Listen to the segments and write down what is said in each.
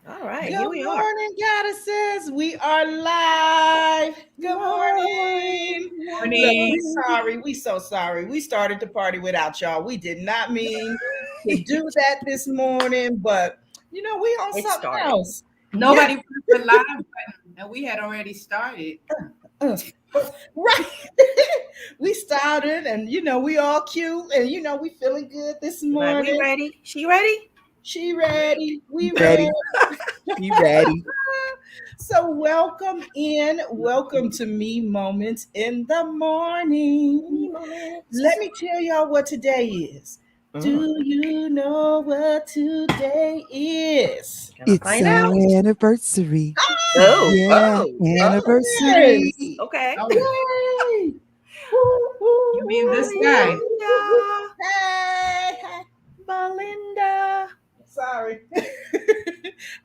All right, here Good we are. morning, goddesses. We are live. Good morning. Look, we Morning. sorry. We so sorry. We started the party without y'all. We did not mean to do that this morning, but we on It something started. else. Yeah, Nobody pressed the live button, and we had already started. uh, right. We started, and we all cute, and we feeling good this Like, we morning. ready? She ready? She ready. We ready. Ready. She ready. So, welcome in. Welcome to Me Moments in the Morning. Any moments. Let me tell y'all what today is. Mm. Do you know what today is? Gonna It's find our out. anniversary. Oh, Yeah, oh, oh. Yes. anniversary. Okay. Oh, Yay. Woo, you woo, mean woo, this woo, guy? woo, woo, woo. Belinda. Hey, hey. Belinda. Sorry.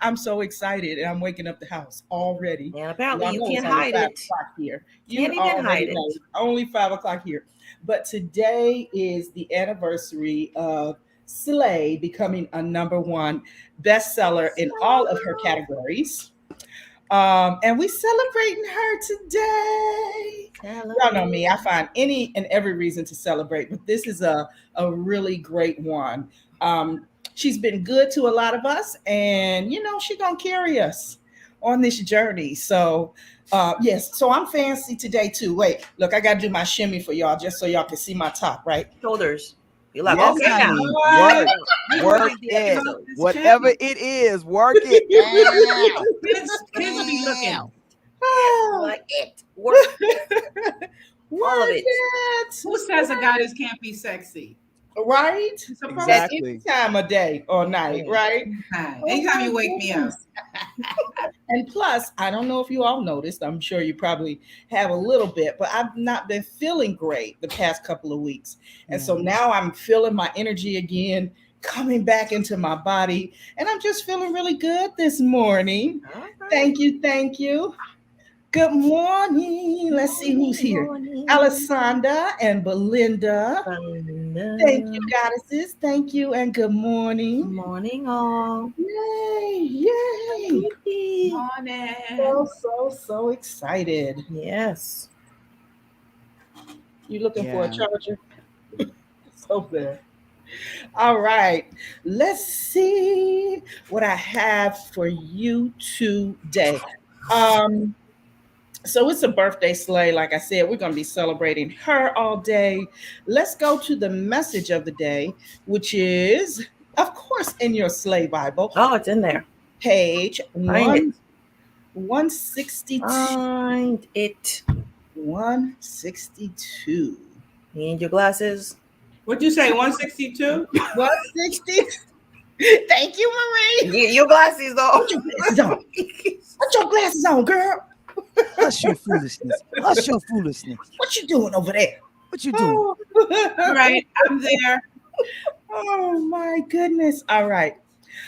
I'm so excited and I'm waking up the house already. And apparently Y'all you know it's can't only hide 5 it. o'clock here. You Can't even already hide know it. it's only 5 o'clock here. But today is the anniversary of Slay becoming a number one bestseller in all of her categories. And we celebrating her today. Y'all know Celebrate. me. I find any and every reason to celebrate, but this is a really great one. Um, she's been good to a lot of us, and she's gonna carry us on this journey. So, yes. So I'm fancy today too. Wait, look, I gotta do my shimmy for y'all, just so y'all can see my top, right? Shoulders. You're like, Yes, okay now. honey. What? Work, Carry on. We work really Next it. promote episode. this Whatever channel. it is, work it. Ow. Kids be Ow. looking. Yes. You're like it. Work all of Work it. it. Who says a goddess can't be sexy? Right? You're supposed At to. any Exactly. time of day or night, Mm. right? Anytime. Oh Anytime my you wake me up. goodness. And plus, I don't know if you all noticed, I'm sure you probably have a little bit, but I've not been feeling great the past couple of weeks. And Yeah. so now I'm feeling my energy again coming back into my body. And I'm just feeling really good this morning. All right. Thank you. Thank you. Good morning. Let's see who's Morning, here. morning. Alessandra and Belinda. Thank you, Belinda. goddesses. Thank you and good morning. Morning, all. Yay, yay. Yippee. Morning. So excited. Yes. You looking for a Yeah. charger? It's over there. All right. Let's see what I have for you today. Um, so it's a birthday sleigh. Like I said, we're going to be celebrating her all day. Let's go to the message of the day, which is, of course, in your sleigh Bible, Oh, it's in there. page Find it. 162. Find it. 162. You need your glasses. What'd you say? 162? 160. Thank you, Marie. Get your glasses though. Put your glasses on. Put your glasses on, girl. Hush your foolishness. Hush your foolishness. What you doing over there? What you doing? Oh. All right, I'm there. Oh my goodness. All right.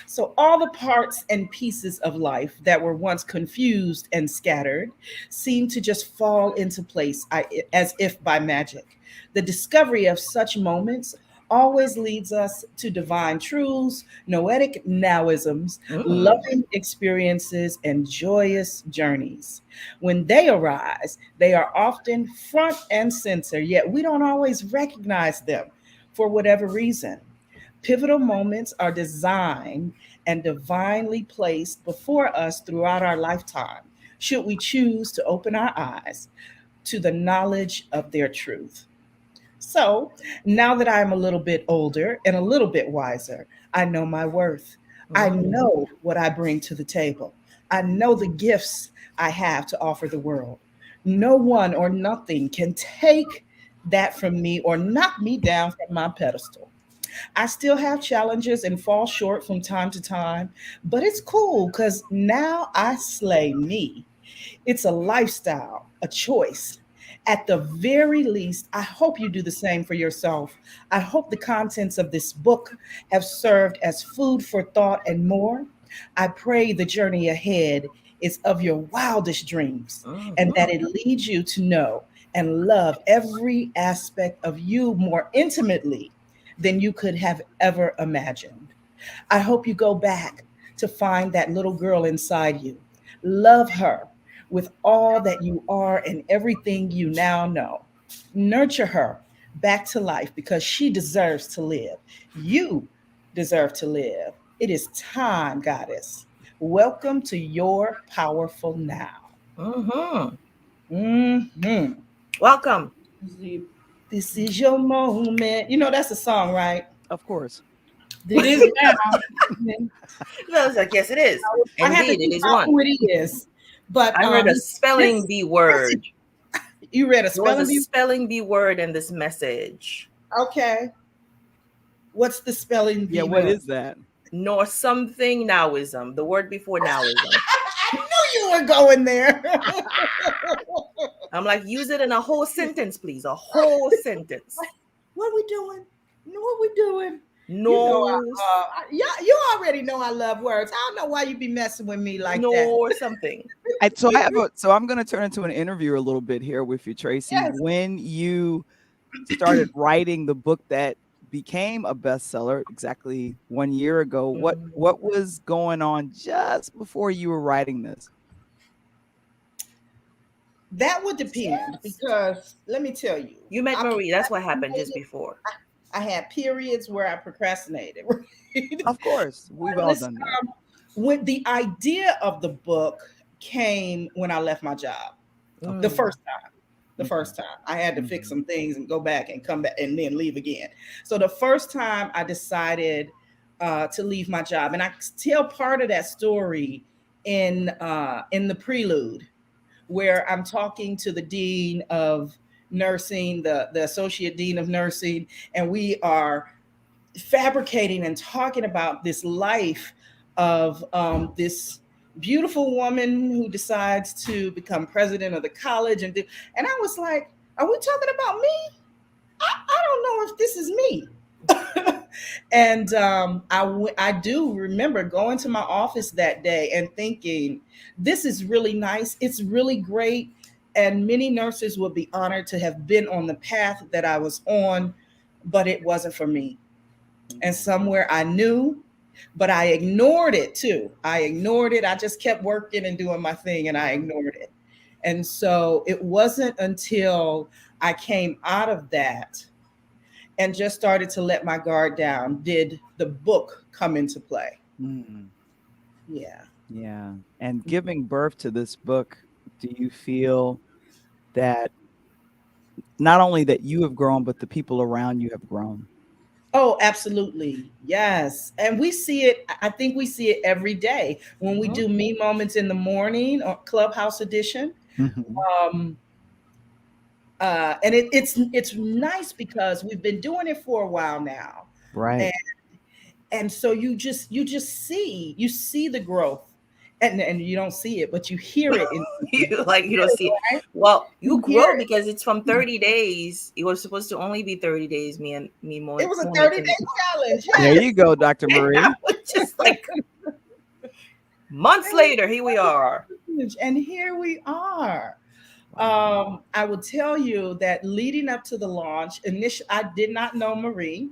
So, all the parts and pieces of life that were once confused and scattered seem to just fall into place as if by magic. The discovery of such moments always leads us to divine truths, noetic nowisms, Mm. loving experiences, and joyous journeys. When they arise, they are often front and center, yet we don't always recognize them for whatever reason. Pivotal moments are designed and divinely placed before us throughout our lifetime, should we choose to open our eyes to the knowledge of their truth. So, now that I'm a little bit older and a little bit wiser, I know my worth. I Mm. know what I bring to the table. I know the gifts I have to offer the world. No one or nothing can take that from me or knock me down from my pedestal. I still have challenges and fall short from time to time, but it's cool because now I slay me. It's a lifestyle, a choice. At the very least, I hope you do the same for yourself. I hope the contents of this book have served as food for thought and more. I pray the journey ahead is of your wildest dreams and that Mhm. it leads you to know and love every aspect of you more intimately than you could have ever imagined. I hope you go back to find that little girl inside you. Love her with all that you are and everything you now know. Nurture her back to life because she deserves to live. You deserve to live. It is time, goddess. Welcome to your powerful now. Mm-hmm. Hmm. Welcome. This is your moment. You know, that's a song, right? Of course. It This is is now. No, it's like, yes, it is. I had to Indeed, it think is about one. who it is. But I heard a this spelling bee word. you read a There was a spelling bee? spelling bee word in this message. Okay. What's the spelling Yeah, bee what word? is that? Nor something nowism. The word before nowism. I knew you were going there. I'm like, use it in a whole sentence, please. A whole sentence. What we doing? What we doing? You know, No, yeah, you already know I love words. I don't know why you be messing with me like that. nor something. So I'm going to turn into an interview a little bit here with you, Tracy. Yes. When you started writing the book that became a bestseller exactly 1 year ago, what was going on just before you were writing this? That would depend because let me tell you, You met I Marie. That's what happened just procrastinated. before. I had periods where I procrastinated. Right? Of course, we've all Listen, done that. when the idea of the book came when I left my job, the Mm. first time. The first time I had to fix some things and go back and come back and then leave again. So the first time I decided to leave my job, and I tell part of that story in the prelude, where I'm talking to the dean of nursing, the associate dean of nursing, and we are fabricating and talking about this life of this beautiful woman who decides to become president of the college and I was like, are we talking about me? I don't know if this is me. And I do remember going to my office that day and thinking, this is really nice. It's really great. And many nurses would be honored to have been on the path that I was on, but it wasn't for me. And somewhere I knew, but I ignored it too. I ignored it. I just kept working and doing my thing and I ignored it. And so it wasn't until I came out of that and just started to let my guard down did the book come into play. Mm, Yeah. yeah. And giving birth to this book, do you feel that not only that you have grown, but the people around you have grown? Oh, absolutely. Yes. And we see it, I think we see it every day when we Mhm. do Me Moments in the Morning or Clubhouse Edition. Mhm. Um, and it's nice because we've been doing it for a while now, Right. and so you see the growth, and you don't see it, but you hear it in You like you don't see it. right? Well, you You hear grow it. because it's from 30 days. It was supposed to only be 30 days. Me It was a moments 30-day in the challenge. There Yes. you go, Dr. Marie. which is like months later, here we are. And here we are. I will tell you that leading up to the launch, initially I did not know Marie,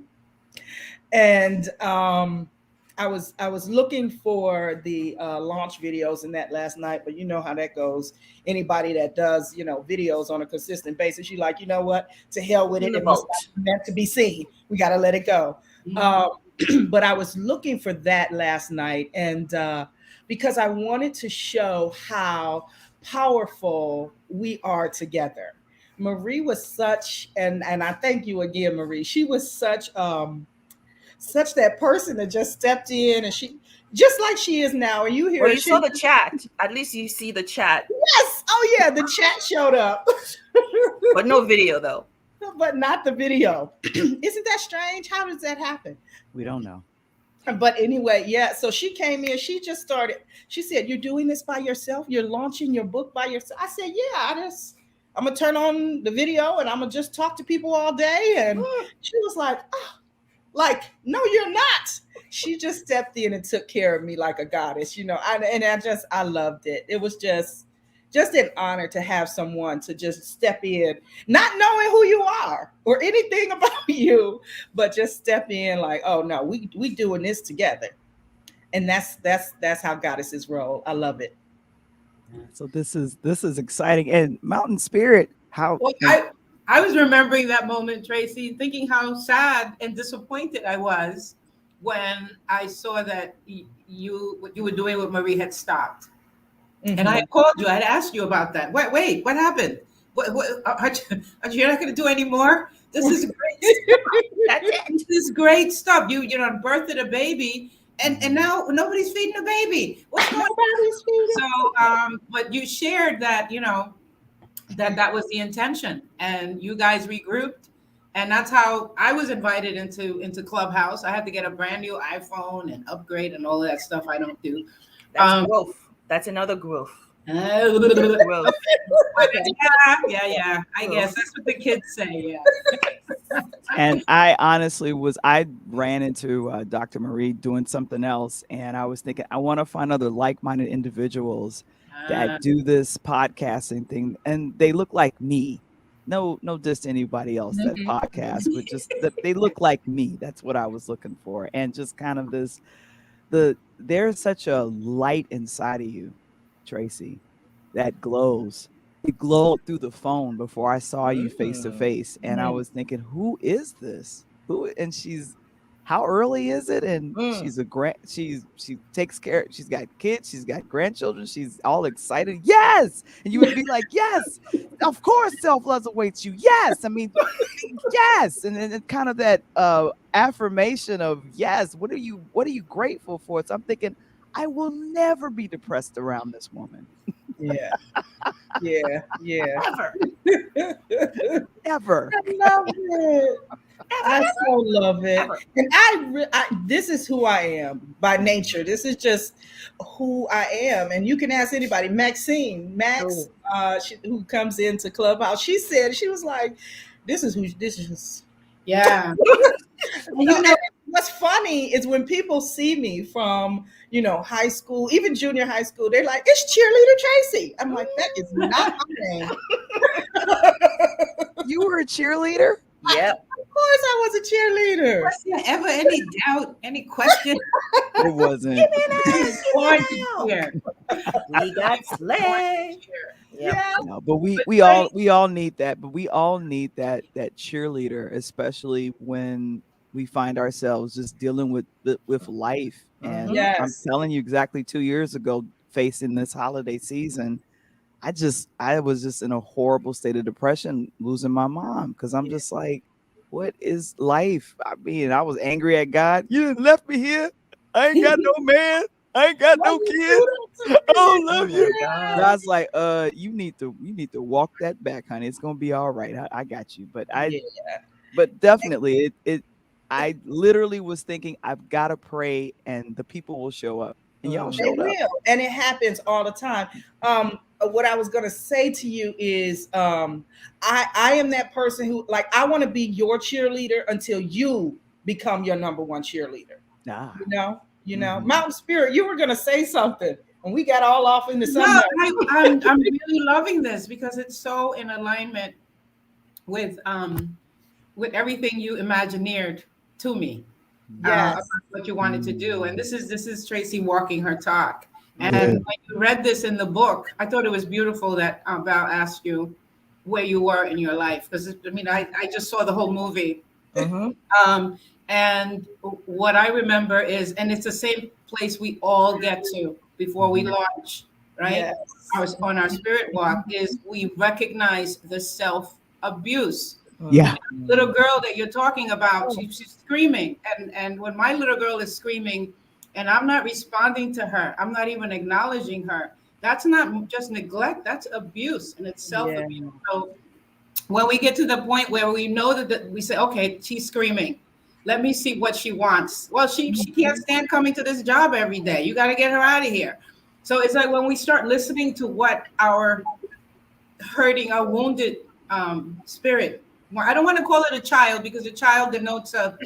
and I was looking for the launch videos in that last night, but you know how that goes. Anybody that does videos on a consistent basis, you like, you know what? To hell with In it. the It must boat. not be meant to be seen. We got to let it go. But I was looking for that last night, and because I wanted to show how powerful we are together. Marie was such, and I thank you again, Marie. She was such that person that just stepped in, and she just like she is now, and you hear Well, her, you saw she, the chat. At least you see the chat, yes, oh yeah, the chat showed up. but no video though. But not the video. Isn't that strange? How does that happen? We don't know. But anyway, yeah, so she came in, she just started, she said, you're doing this by yourself, you're launching your book by yourself. I said, yeah, I'm gonna turn on the video and I'm gonna just talk to people all day. And she was like, oh, like, no, you're not. She just stepped in and took care of me like a goddess, I loved it. It was just an honor to have someone to just step in, not knowing who you are or anything about you, but just step in like, oh no, we doing this together. And that's how goddesses roll. I love it. So this is exciting. And Mountain Spirit, how Well, I was remembering that moment, Tracy, thinking how sad and disappointed I was when I saw that what you were doing with Marie had stopped. And I Mhm. had called you. I had asked you about that. Wait, what happened? What you're not going to do any more? This is great stuff. That's it. This is great stuff. You know, birthed a baby, and now nobody's feeding the baby. What's going on? Nobody's feeding. So, but you shared that, you know, that was the intention, and you guys regrouped, and that's how I was invited into Clubhouse. I had to get a brand new iPhone and upgrade and all of that stuff. I don't do. That's Um, growth. That's another growth. yeah, Growth. yeah. I guess that's what the kids say. Yeah. and I ran into Dr. Marie doing something else, and I was thinking I want to find other like-minded individuals that do this podcasting thing, and they look like me. No diss to anybody else that Mhm. podcast, but just that they look like me. That's what I was looking for, and just kind of there's such a light inside of you, Tracy, that glows. It glowed through the phone before I saw you face to face, and I Mhm. was thinking, who is this? Who? And how early is it? And Mm. she takes care. She's got kids. She's got grandchildren. She's all excited. Yes, and you would be like, yes, of course, self love awaits you. Yes, I mean, yes, and then kind of that affirmation of yes. What are you grateful for? So I'm thinking, I will never be depressed around this woman Yeah. Yeah. Yeah. Ever. ever. I love it. I so love it. Ever. And this is who I am by nature. This is just who I am. And you can ask anybody. Max, who comes into Clubhouse, she was like, this is. Yeah. And what's funny is when people see me from, high school, even junior high school, they're like, it's cheerleader Tracy. I'm like, that is not my name. You were a cheerleader? Yep. Of course I was a cheerleader. Was there ever any doubt, any question? It wasn't. Born to cheer. We got Slay. Yep. Yeah. No, but we all need that. But we all need that cheerleader, especially when we find ourselves just dealing with life. And Yes. I'm telling you, exactly 2 years ago, facing this holiday season, I was just in a horrible state of depression, losing my mom, because I'm just like, what is life? I mean, I was angry at God. You done left me here. I ain't got no man. I ain't got no kids. I don't love you. God. God's like, you need to walk that back, honey. It's gonna be all right. I got you. But definitely I literally was thinking I've got to pray and the people will show up. And y'all They showed up. will, and it happens all the time. What I was gonna say to you is, I am that person who, like, I want to be your cheerleader until you become your number one cheerleader. Nah. Mountain Spirit, you were gonna say something, and we got all off into No, something. I'm really loving this because it's so in alignment with everything you imagineered to me. Yes. About what you wanted to do. And this is Tracy walking her talk. And Yeah. when you read this in the book, I thought it was beautiful that Val asked you where you were in your life. Because I mean, I just saw the whole movie. And what I remember is, and it's the same place we all get to before we launch, right? Yes. On our spirit walk is we recognize the self-abuse. Yeah. Little girl that you're talking about, she's screaming. And when my little girl is screaming and I'm not responding to her, I'm not even acknowledging her, that's not just neglect, that's abuse, and it's self-abuse. So when we get to the point where we know that we say, okay, she's screaming, let me see what she wants. Well, she can't stand coming to this job every day. You got to get her out of here. So it's like when we start listening to what our hurting, our wounded spirit, I don't want to call it a child because a child denotes an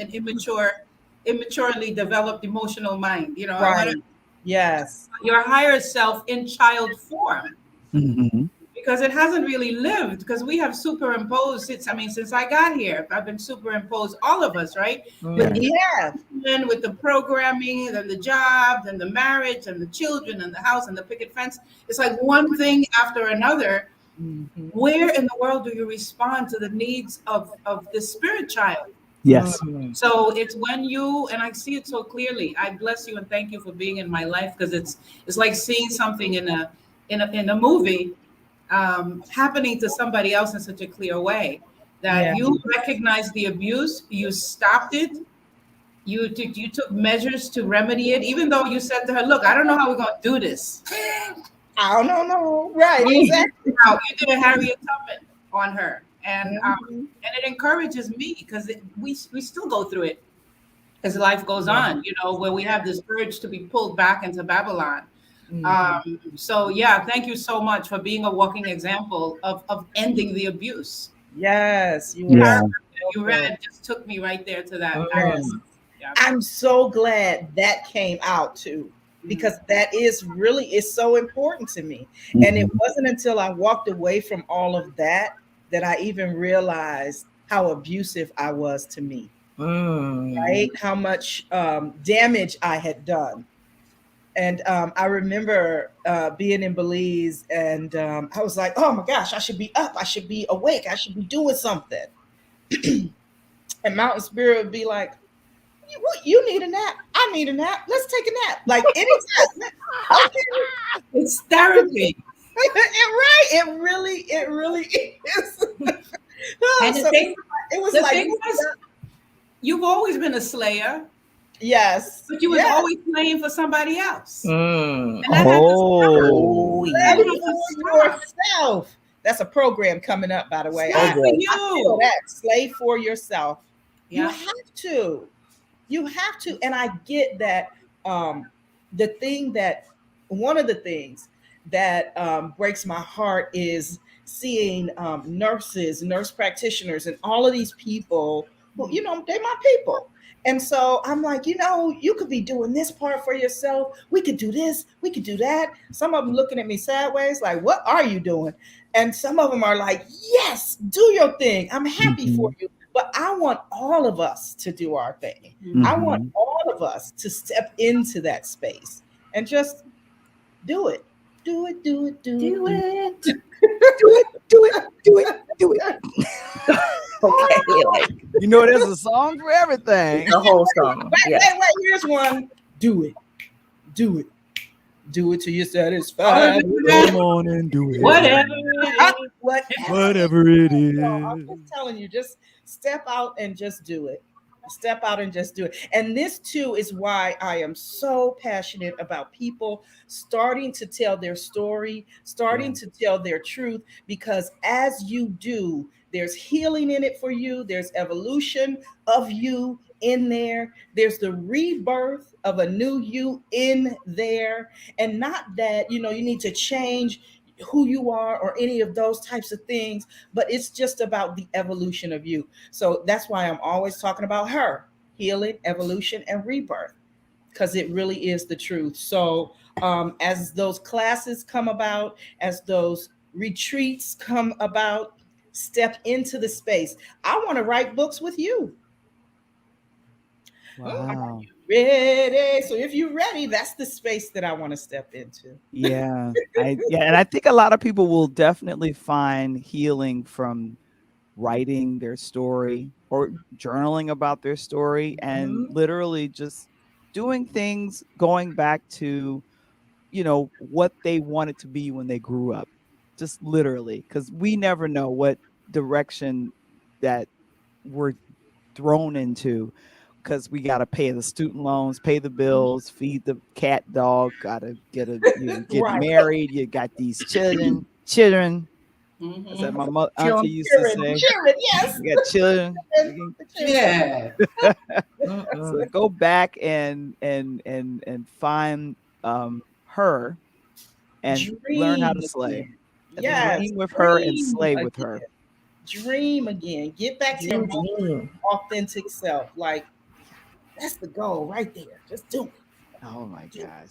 immaturely developed emotional mind. You know, Right. Yes. Your higher self in child form. Mm-hmm. because it hasn't really lived, because we have superimposed since I got here, I've been superimposed, all of us, right? With Mm. the We have. education, with the programming, and the job, and the marriage, and the children, and the house, and the picket fence. It's like one thing after another. Mhm. Where in the world do you respond to the needs of the spirit child? Yes. Mm. So it's when you, and I see it so clearly. I bless you and thank you for being in my life, because it's like seeing something in a movie, happening to somebody else in such a clear way, that Yeah. you recognize the abuse, you stopped it, you took measures to remedy it, even though you said to her, "Look, I don't know how we're going to do this." I don't know. Right. Right. Exactly. Now, you did a Harriet Tubman on her, Mhm. and it encourages me, because we still go through it as life goes Yeah. on. Where we have this urge to be pulled back into Babylon. Mhm. So yeah, thank you so much for being a walking example of ending the abuse. Yes, you are Yeah. so Paragraph that you good. read just took me right there to that. Yes. Mm. Yeah. I'm so glad that came out too, because Mhm. that is so important to me. And it Mhm. wasn't until I walked away from all of that that I even realized how abusive I was to me, Mm. right? How much damage I had done. And I remember being in Belize, and I was like, oh my gosh, I should be up. I should be awake. I should be doing something. And Mountain Spirit would be like, you need a nap. I need a nap. Let's take a nap. Like anytime. Okay. It's therapy. Right. It really is. Oh, And so it was the like, thing was, you've always been a slayer, yes, but you was yes. always playing for somebody else. Mm. And that had to stop. Oh, Oh. That Play yeah. had to for stop. yourself. That's a program coming up, by the way. Oh Slave for boy. I feel you. that. Slay for yourself. You Yeah. have to. You have to. And I get that the thing that one of the things that breaks my heart is seeing nurses, nurse practitioners, and all of these people who, they're my people. And so I'm like, you could be doing this part for yourself. We could do this. We could do that. Some of them looking at me sideways, like, what are you doing? And some of them are like, yes, do your thing. I'm happy for Mhm. you. But I want all of us to do our thing. I Mhm. want Mhm. all of us to step into that space and just do it. Do it, do it, do it, Do do it. Do it. Do it. Do it. Do it. Okay. Like You know, there's a song for it's everything. a whole song. Wait, Yes. wait, wait. Here's one. Do it. Do it. Do it till you're All satisfied. of Come that, on and do whatever it. it is. Whatever. Whatever it I'm is. just telling you, just step out and just do it. Step out and just do it. And this too is why I am so passionate about people starting to tell their story, Yeah. starting to tell their truth, because as you do, there's healing in it for you, there's evolution of you in there, there's the rebirth of a new you in there. And not that, you need to change who you are or any of those types of things, but it's just about the evolution of you. So that's why I'm always talking about her healing, evolution, and rebirth, because it really is the truth. So as those classes come about, as those retreats come about, step into the space. I want to write books with you. Wow. Ready? So if you're ready, that's the space that I want to step into. Yeah. And I think a lot of people will definitely find healing from writing their story or journaling about their story and Mhm. literally just doing things going back to, what they wanted to be when they grew up. Just literally, because we never know what direction that we're thrown into, because we got to pay the student loans, pay the bills, feed the cat, dog, got to get Right. married. You got these children. As Mhm. my auntie Children, used to say, children, yes. you got children. The children. Yeah. So Mm-mm. go back and find her and learn how Dream to slay. again. Yes, Dream with her and dream slay with again. her. Dream again. Get back to your Dream, most dream. authentic self. Like, that's the goal right there. Just do it. Oh my Do it. gosh.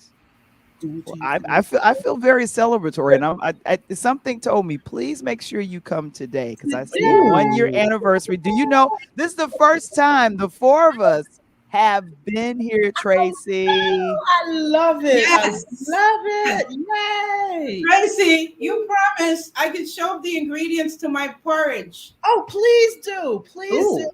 Do what Well, you I feel very celebratory, and something told me, please make sure you come today because I see Yeah. 1 year anniversary. Do you know this is the first time the four of us have been here, Tracy? I love it. I Yes. love it. Yay. Tracy, you promised I could show up the ingredients to my porridge. Oh, please do. Please do. Ooh.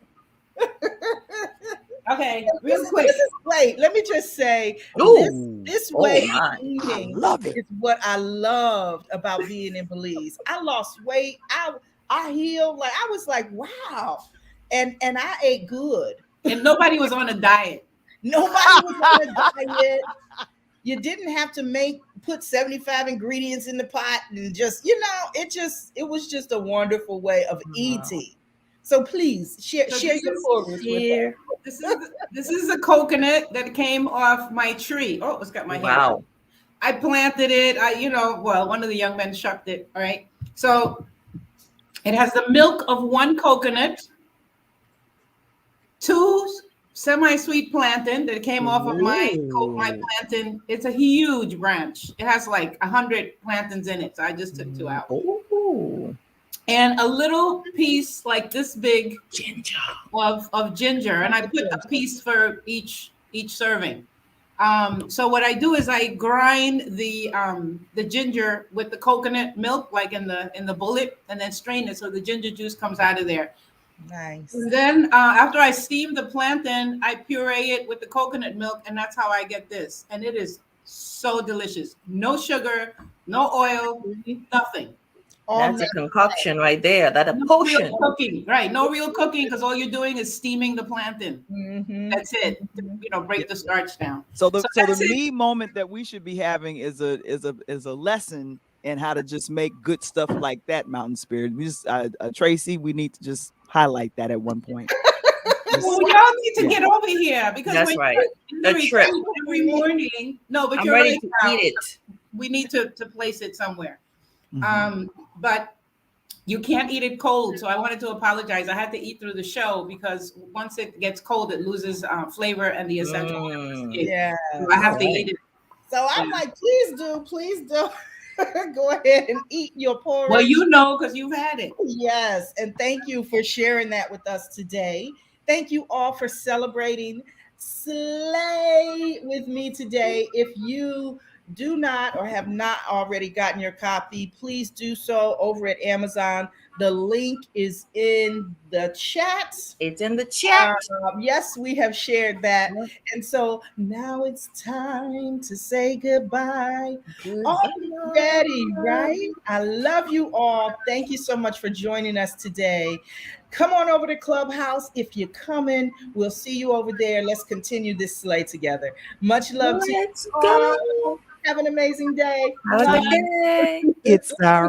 Okay, This real is, quick. this is wait. Let me just say this Ooh. this Oh way of my. I eating love it. is what I loved about being in Belize. I lost weight. I healed. Like I was like, wow. And I ate good. And nobody was on a diet. Nobody was on a diet. You didn't have to put 75 ingredients in the pot and just, it was just a wonderful way of Wow. eating. So please share So share this your is porridge with us. Here. this is a coconut that came off my tree. Oh, it's got my hair. Wow. I planted it. Well, one of the young men shucked it. All right. So it has the milk of one coconut, two semi-sweet plantain that came off of my Ooh. plantain. It's a huge branch. It has like 100 plantains in it. So I just took two out. Ooh. And a little piece like this big Ginger. of ginger, and I put a piece for each serving. So what I do is I grind the ginger with the coconut milk, like in the bullet, and then strain it so the ginger juice comes out of there. Nice. And then after I steam the plantain, I puree it with the coconut milk, and that's how I get this. And it is so delicious. No sugar, no oil, nothing. All That's a natural. concoction right there. That a No real potion. cooking, right? No real cooking because all you're doing is steaming the plantain. Mhm. That's it. Break the starch down. So the that's it. me moment that we should be having is a lesson in how to just make good stuff like that. Mountain Spirit. We just Tracy, we need to just highlight that at one point. Well, y'all need to get over here because That's when right. you're in the A trip. retreat every morning. No, but I'm you're ready right to now. eat it. We need to place it somewhere. Mhm. But you can't eat it cold. So I wanted to apologize. I had to eat through the show because once it gets cold, it loses flavor and the essential oils. Yeah. So I have to Alright. eat it. So I'm like, please do go ahead and eat your porridge. Well, you know, because you've had it. Yes, and thank you for sharing that with us today. Thank you all for celebrating Slay with me today. If you do not or have not already gotten your copy, please do so over at Amazon. The link is in the chat. It's in the chat. Yes, we have shared that. And so now it's time to say goodbye. Already, right? I love you all. Thank you so much for joining us today. Come on over to Clubhouse. If you're coming, we'll see you over there. Let's continue this slay together. Much love to you Let's all. go. Have an amazing day. Have a Bye. good day. It's our